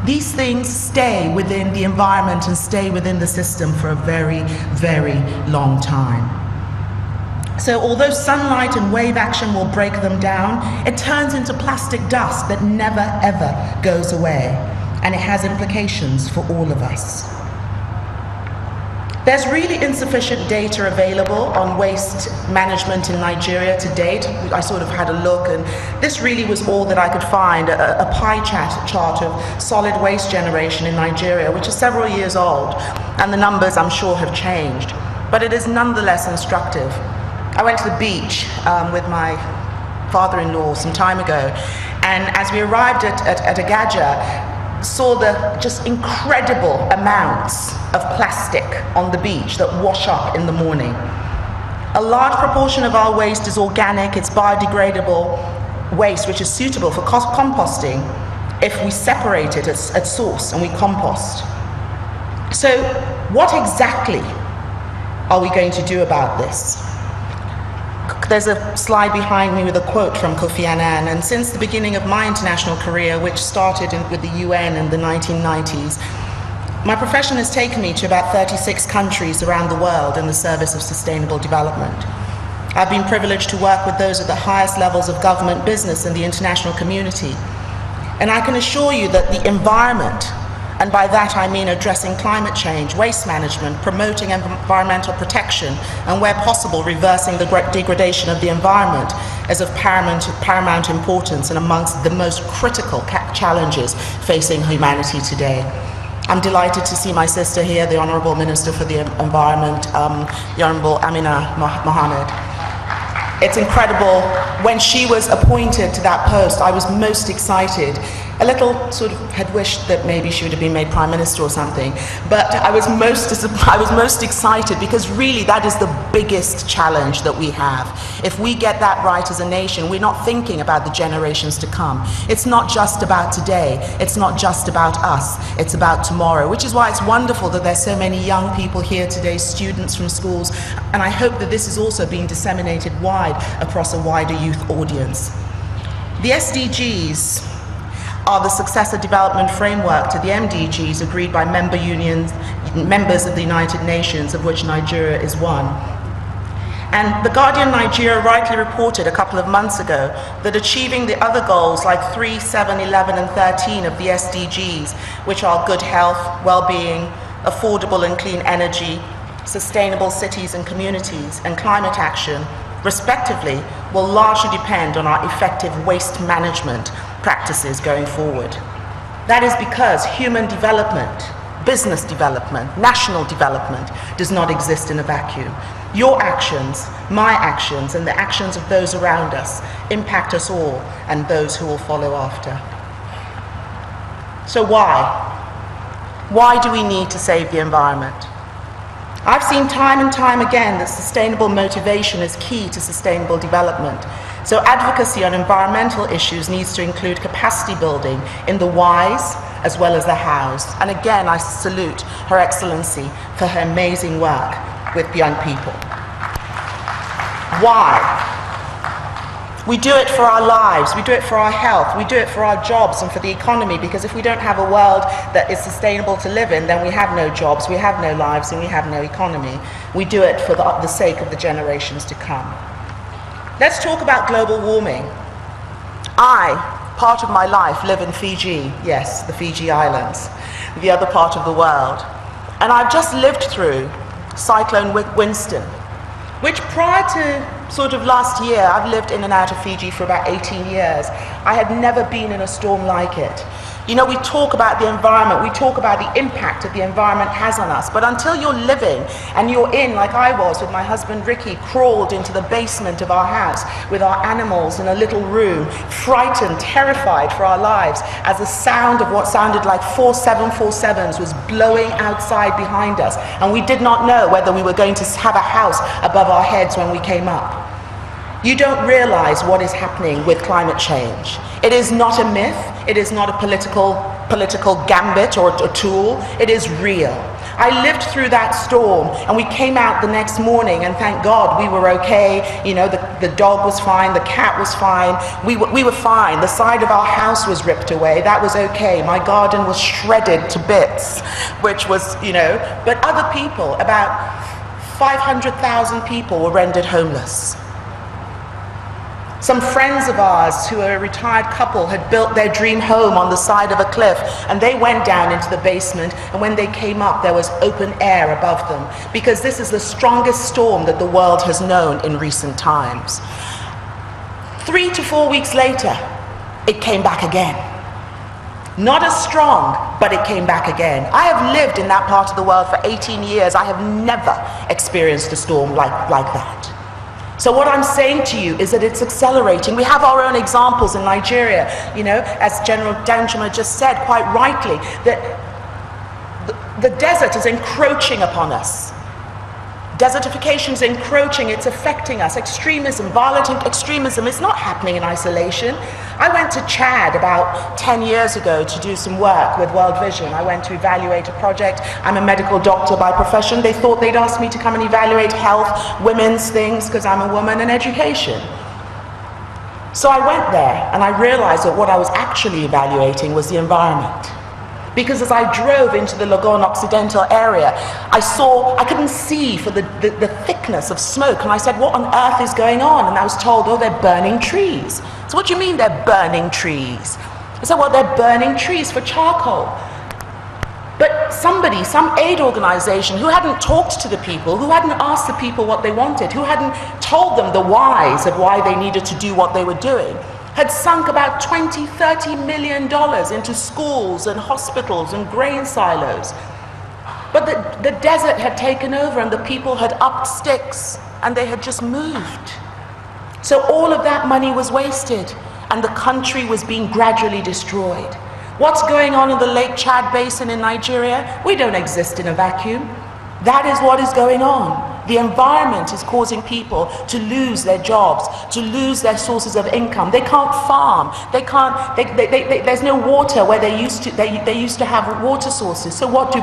These things stay within the environment and stay within the system for a very, very long time. So although sunlight and wave action will break them down, it turns into plastic dust that never ever goes away, and it has implications for all of us. There's really insufficient data available on waste management in Nigeria to date. I sort of had a look, and this really was all that I could find, a pie chart of solid waste generation in Nigeria, which is several years old, and the numbers I'm sure have changed, but it is nonetheless instructive. I went to the beach with my father-in-law some time ago, and as we arrived at Agaja, saw the just incredible amounts of plastic on the beach that wash up in the morning. A large proportion of our waste is organic, it's biodegradable waste which is suitable for composting if we separate it at source and we compost. So what exactly are we going to do about this? There's a slide behind me with a quote from Kofi Annan, and since the beginning of my international career, which started with the UN in the 1990s, my profession has taken me to about 36 countries around the world in the service of sustainable development. I've been privileged to work with those at the highest levels of government, business, and the international community. And I can assure you that the environment, and by that I mean addressing climate change, waste management, promoting environmental protection, and where possible reversing the degradation of the environment, is of paramount importance and amongst the most critical challenges facing humanity today. I'm delighted to see my sister here, the Honourable Minister for the Environment, the Honourable Amina Mohammed. It's incredible. When she was appointed to that post, I was most excited. A little sort of had wished that maybe she would have been made Prime Minister or something, but I was most excited because really that is the biggest challenge that we have. If we get that right as a nation, we're not thinking about the generations to come. It's not just about today, it's not just about us, it's about tomorrow, which is why it's wonderful that there's so many young people here today, students from schools, and I hope that this is also being disseminated wide across a wider youth audience. The SDGs are the successor development framework to the MDGs agreed by members of the United Nations, of which Nigeria is one. And The Guardian Nigeria rightly reported a couple of months ago that achieving the other goals like 3, 7, 11, and 13 of the SDGs, which are good health, well-being, affordable and clean energy, sustainable cities and communities, and climate action, respectively, will largely depend on our effective waste management practices going forward. That is because human development, business development, national development does not exist in a vacuum. Your actions, my actions, and the actions of those around us impact us all and those who will follow after. So why? Why do we need to save the environment? I've seen time and time again that sustainable motivation is key to sustainable development. So advocacy on environmental issues needs to include capacity building in the whys as well as the hows. And again, I salute Her Excellency for her amazing work with young people. Why? We do it for our lives, we do it for our health, we do it for our jobs and for the economy, because if we don't have a world that is sustainable to live in, then we have no jobs, we have no lives, and we have no economy. We do it for the sake of the generations to come. Let's talk about global warming. I, part of my life, live in Fiji, yes, the Fiji Islands, the other part of the world. And I've just lived through Cyclone Winston, which prior to sort of last year, I've lived in and out of Fiji for about 18 years. I had never been in a storm like it. You know, we talk about the environment, we talk about the impact that the environment has on us, but until you're living and you're in, like I was with my husband Ricky, crawled into the basement of our house with our animals in a little room, frightened, terrified for our lives, as the sound of what sounded like 4 747s was blowing outside behind us, and we did not know whether we were going to have a house above our heads when we came up. You don't realize what is happening with climate change. It is not a myth, it is not a political political gambit or a tool. It is real. I lived through that storm, and we came out the next morning, and thank God we were okay. You know, the dog was fine, the cat was fine, we were fine. The side of our house was ripped away, that was okay. My garden was shredded to bits, which was, you know, but other people, about 500,000 people were rendered homeless. Some friends of ours who are a retired couple had built their dream home on the side of a cliff, and they went down into the basement, and when they came up there was open air above them, because this is the strongest storm that the world has known in recent times. 3 to 4 weeks later, it came back again. Not as strong, but it came back again. I have lived in that part of the world for 18 years. I have never experienced a storm like that. So what I'm saying to you is that it's accelerating. We have our own examples in Nigeria, you know, as General Danjuma just said quite rightly, that the desert is encroaching upon us. Desertification is encroaching, it's affecting us. Extremism, violent extremism is not happening in isolation. I went to Chad about 10 years ago to do some work with World Vision. I went to evaluate a project. I'm a medical doctor by profession. They thought they'd ask me to come and evaluate health, women's things, because I'm a woman, and education. So I went there, and I realized that what I was actually evaluating was the environment. Because as I drove into the Legon Occidental area, I couldn't see for the thickness of smoke, and I said, what on earth is going on? And I was told, oh, they're burning trees. So what do you mean they're burning trees? I said, well, they're burning trees for charcoal. But somebody, some aid organization who hadn't talked to the people, who hadn't asked the people what they wanted, who hadn't told them the whys of why they needed to do what they were doing, had sunk about $20–30 million into schools and hospitals and grain silos. But the desert had taken over, and the people had upped sticks, and they had just moved. So all of that money was wasted, and the country was being gradually destroyed. What's going on in the Lake Chad Basin in Nigeria? We don't exist in a vacuum. That is what is going on. The environment is causing people to lose their jobs, to lose their sources of income. They can't farm. They can't. There's no water where they used to have water sources. So what do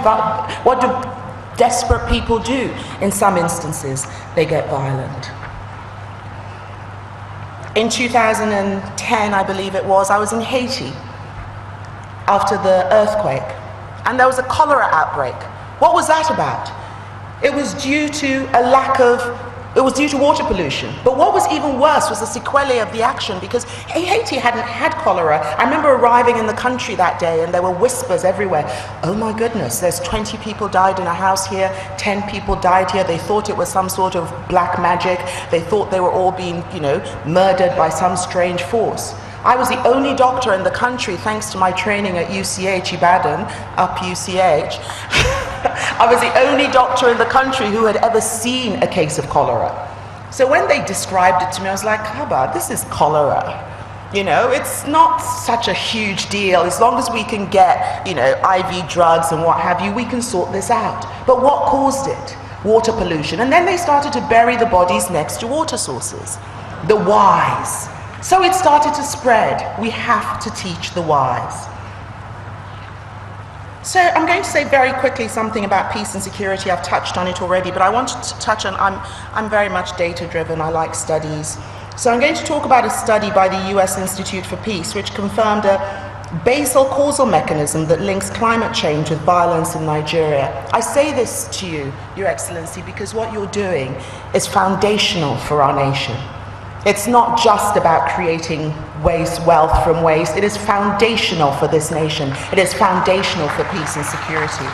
desperate people do? In some instances, they get violent. In 2010, I believe it was, I was in Haiti after the earthquake, and there was a cholera outbreak. What was that about? It was due to water pollution. But what was even worse was the sequelae of the action, because Haiti hadn't had cholera. I remember arriving in the country that day, and there were whispers everywhere. Oh my goodness, there's 20 people died in a house here, 10 people died here. They thought it was some sort of black magic. They thought they were all being, you know, murdered by some strange force. I was the only doctor in the country, thanks to my training at UCH Ibadan, up UCH. I was the only doctor in the country who had ever seen a case of cholera. So when they described it to me, I was like, Haba, this is cholera. You know, it's not such a huge deal. As long as we can get, you know, IV drugs and what have you, we can sort this out. But what caused it? Water pollution. And then they started to bury the bodies next to water sources. The whys. So it started to spread. We have to teach the whys. So I'm going to say very quickly something about peace and security. I've touched on it already, but I want to touch on, I'm very much data driven. I like studies. So I'm going to talk about a study by the US Institute for Peace, which confirmed a basal causal mechanism that links climate change with violence in Nigeria. I say this to you, Your Excellency, because what you're doing is foundational for our nation. It's not just about creating wealth from waste. It is foundational for this nation. It is foundational for peace and security.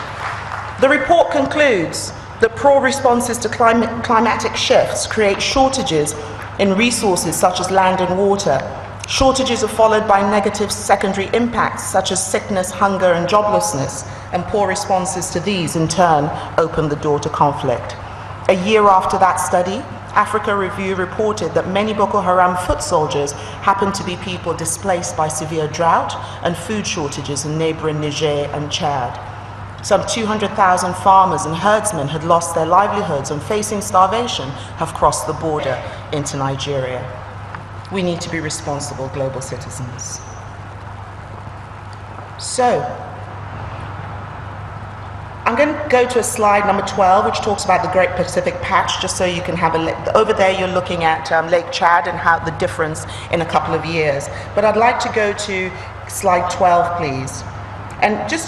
The report concludes that poor responses to climatic shifts create shortages in resources such as land and water. Shortages are followed by negative secondary impacts such as sickness, hunger, and joblessness, and poor responses to these in turn open the door to conflict. A year after that study, Africa Review reported that many Boko Haram foot soldiers happened to be people displaced by severe drought and food shortages in neighboring Niger and Chad. Some 200,000 farmers and herdsmen had lost their livelihoods and, facing starvation, have crossed the border into Nigeria. We need to be responsible global citizens. So, go to a slide number 12, which talks about the Great Pacific Patch, just so you can have a look. Over there, you're looking at Lake Chad and how the difference in a couple of years. But I'd like to go to slide 12, please. And just